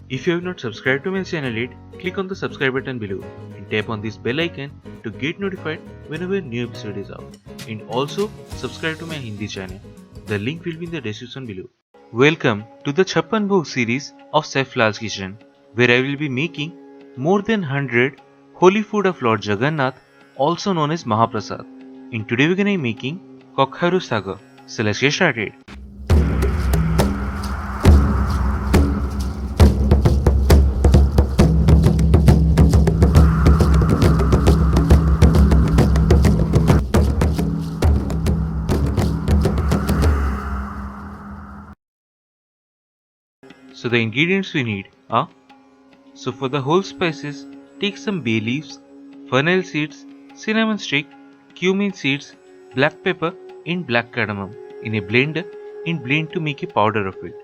If you have not subscribed to my channel yet, click on the subscribe button below and tap on this bell icon to get notified whenever a new episode is out. And also subscribe to my Hindi channel. The link will be in the description below. Welcome to the CHAPPAN BHOG series of Chef Lall's kitchen, where I will be making more than 100 holy food of Lord Jagannath, also known as Mahaprasad. And today we are going to be making KAKHARU Saga. So let's get started. So the ingredients we need are, so for the whole spices, take some bay leaves, fennel seeds, cinnamon stick, cumin seeds, black pepper and black cardamom in a blender and blend to make a powder of it,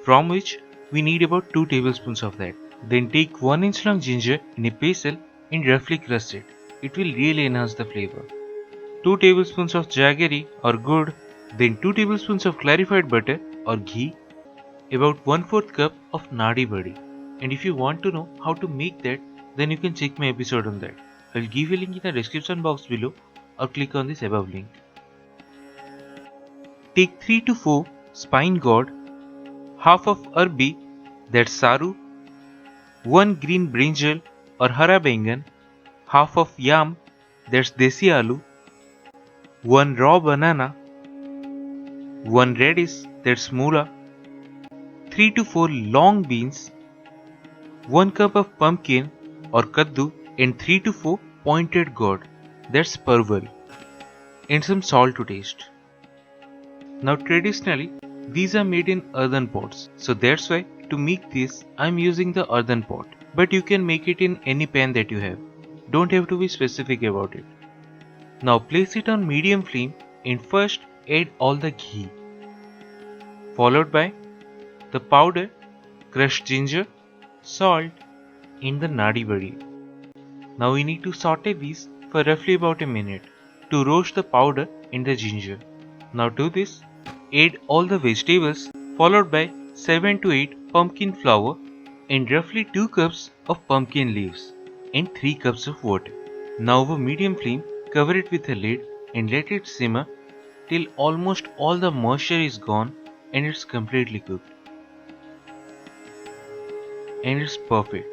from which we need about 2 tablespoons of that. Then take 1 inch long ginger in a pestle and roughly crush it. It will really enhance the flavor. 2 tablespoons of jaggery or ghee, then 2 tablespoons of clarified butter or ghee, about 1/4 cup of Nadi Badi. And if you want to know how to make that, then you can check my episode on that. I will give a link in the description box below or click on this above link. Take 3 to 4 spine gourd, half of arbi, that's saru, 1 green brinjal or hara bengan, half of yam, that's desi aloo, 1 raw banana, 1 radish, that's mula, 3 to 4 long beans, 1 cup of pumpkin or kaddu and 3 to 4 pointed gourd, that's parval, and some salt to taste. Now traditionally these are made in earthen pots, so that's why to make this I am using the earthen pot, but you can make it in any pan that you have. Don't have to be specific about it. Now place it on medium flame and first add all the ghee, followed by the powder, crushed ginger, salt and the nadi badi. Now we need to saute these for roughly about a minute to roast the powder and the ginger. Now to this, add all the vegetables followed by 7 to 8 pumpkin flour and roughly 2 cups of pumpkin leaves and 3 cups of water. Now over medium flame, cover it with a lid and let it simmer till almost all the moisture is gone and it's completely cooked. And it's perfect.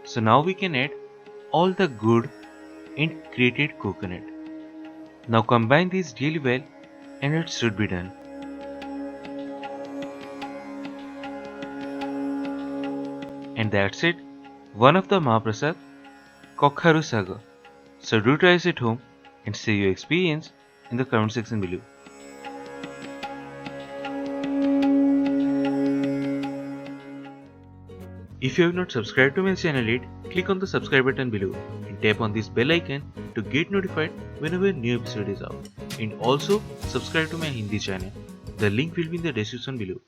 So now we can add all the good and grated coconut. Now combine these really well and it should be done. And that's it, one of the Mahaprasad, KAKHARU Saga. So do try it at home and share your experience in the comment section below. If you have not subscribed to my channel yet, click on the subscribe button below and tap on this bell icon to get notified whenever a new episode is out. And also subscribe to my Hindi channel. The link will be in the description below.